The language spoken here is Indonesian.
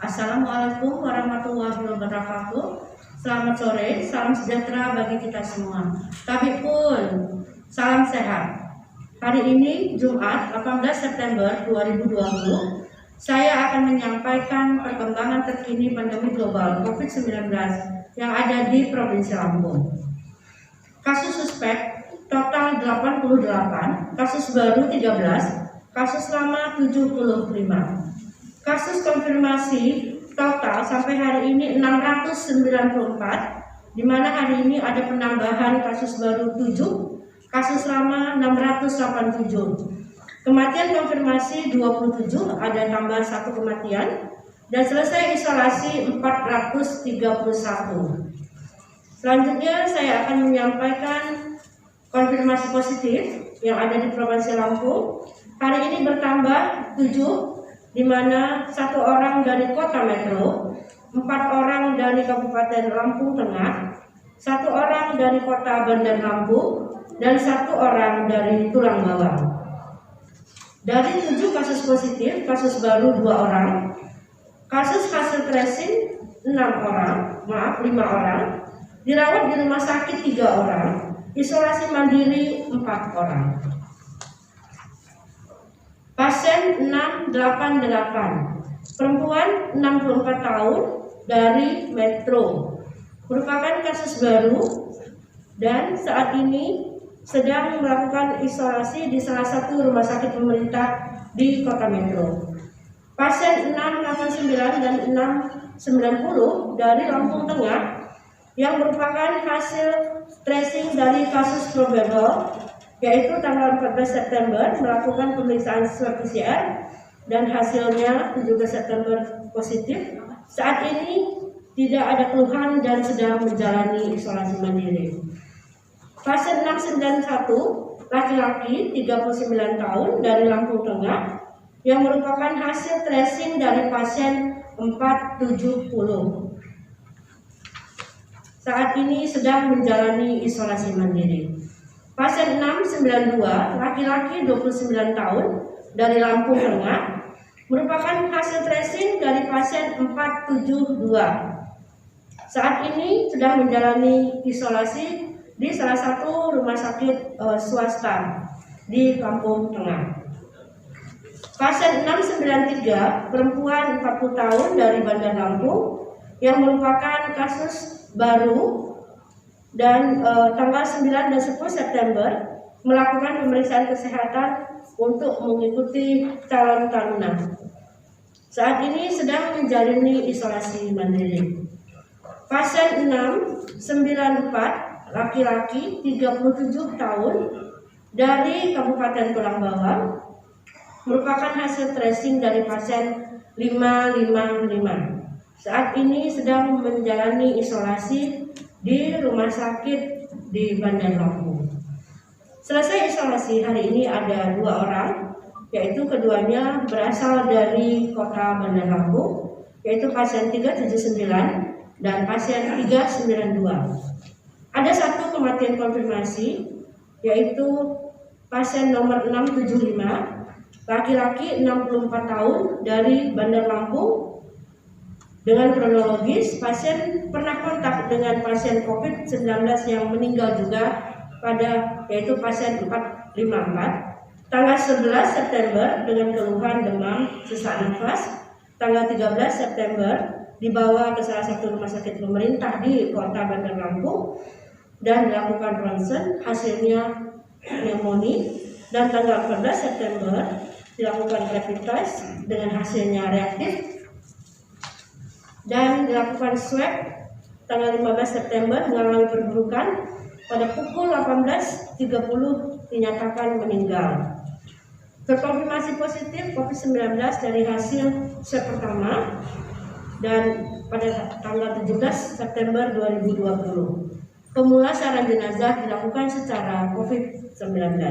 Assalamualaikum warahmatullahi wabarakatuh. Selamat sore, salam sejahtera bagi kita semua. Tapi pun, salam sehat. Hari ini Jumat 18 September 2020, saya akan menyampaikan perkembangan terkini pandemi global COVID-19 yang ada di Provinsi Lampung. Kasus suspek total 88, kasus baru 13, kasus lama 75. Kasus konfirmasi total sampai hari ini 694, di mana hari ini ada penambahan kasus baru 7, kasus lama 687. Kematian konfirmasi 27, ada tambah 1 kematian, dan selesai isolasi 431. Selanjutnya saya akan menyampaikan konfirmasi positif yang ada di Provinsi Lampung. Hari ini bertambah 7, di mana 1 orang dari Kota Metro, 4 orang dari Kabupaten Lampung Tengah, 1 orang dari Kota Bandar Lampung, dan 1 orang dari Tulang Bawang. Dari 7 kasus positif, kasus baru 2 orang, kasus hasil tracing 5 orang, dirawat di rumah sakit 3 orang, isolasi mandiri 4 orang. Pasien 688, perempuan 64 tahun dari Metro, merupakan kasus baru dan saat ini sedang melakukan isolasi di salah satu rumah sakit pemerintah di Kota Metro. Pasien 689 dan 690 dari Lampung Tengah yang merupakan hasil tracing dari kasus probable, yaitu tanggal 14 September melakukan pemeriksaan swab PCR dan hasilnya 17 September positif. Saat ini tidak ada keluhan dan sedang menjalani isolasi mandiri. Pasien 691, laki-laki 39 tahun dari Lampung Tengah yang merupakan hasil tracing dari pasien 470. Saat ini sedang menjalani isolasi mandiri. Pasien 692, laki-laki 29 tahun dari Lampung Tengah, merupakan hasil tracing dari pasien 472. Saat ini sedang menjalani isolasi di salah satu rumah sakit swasta di Lampung Tengah. Pasien 693, perempuan 40 tahun dari Bandar Lampung, yang merupakan kasus baru dan tanggal 9 dan 10 September melakukan pemeriksaan kesehatan untuk mengikuti calon taruna. Saat ini sedang menjalani isolasi mandiri. Pasien 694, laki-laki 37 tahun dari Kabupaten Tulang Bawang, merupakan hasil tracing dari pasien 555. Saat ini sedang menjalani isolasi di rumah sakit di Bandar Lampung. Selesai isolasi hari ini ada 2 orang, yaitu keduanya berasal dari Kota Bandar Lampung, yaitu pasien 379 dan pasien 392. Ada 1 kematian konfirmasi, yaitu pasien nomor 675, laki-laki 64 tahun dari Bandar Lampung. Dengan kronologis, pasien pernah kontak dengan pasien COVID-19 yang meninggal juga yaitu pasien 454, tanggal 11 September dengan keluhan demam, sesak nafas, tanggal 13 September dibawa ke salah satu rumah sakit pemerintah di Kota Bandar Lampung dan dilakukan ronsen, hasilnya pneumonia, dan tanggal 14 September dilakukan rapid test dengan hasilnya reaktif dan dilakukan swab tanggal 15 September mengalami perburukan, pada pukul 18.30 dinyatakan meninggal. Terkonfirmasi positif COVID-19 dari hasil swab pertama dan pada tanggal 17 September 2020. Pemulasaran jenazah dilakukan secara COVID-19.